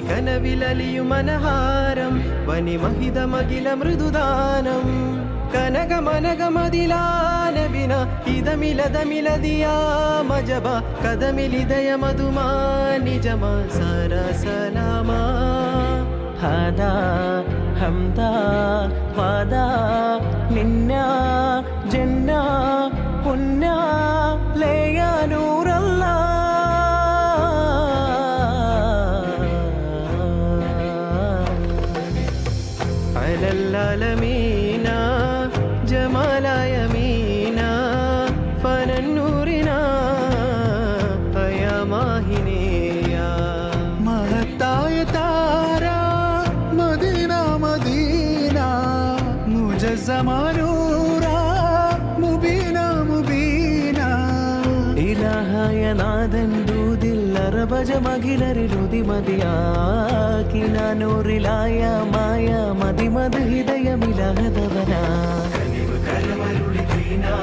കനവിലലിയും മനഹാരം വനിമഹിതമഖില മൃദുദാനം കനകമനകമതിലാനബിന ഇതമിലതമിലതിയാ മജബ കദമിലിദയ മധുമാ നിജമാ സരസലാമാ ഹദാ ഹംദാ വദാ നിന്ന ജന്ന പുന്ന ലയാ നൂറല്ലാ അലല്ലാലമീന ജമാലായമീന ഫനന്നൂറിന അയമാഹിനേയ മഹത്തായ താര മദീന മദീന മുജസ്സമാനൂറ മുബീന മുബീന ഇലാഹായ നാദൻ ദൂതിൽ അറബജമഖിലരിലുതി മതിയാക്കിന നൂറിലായ മായ മതിമത് ഹൃദയമിലാഹതവന കനിവ് കരമരുളി ദീനാ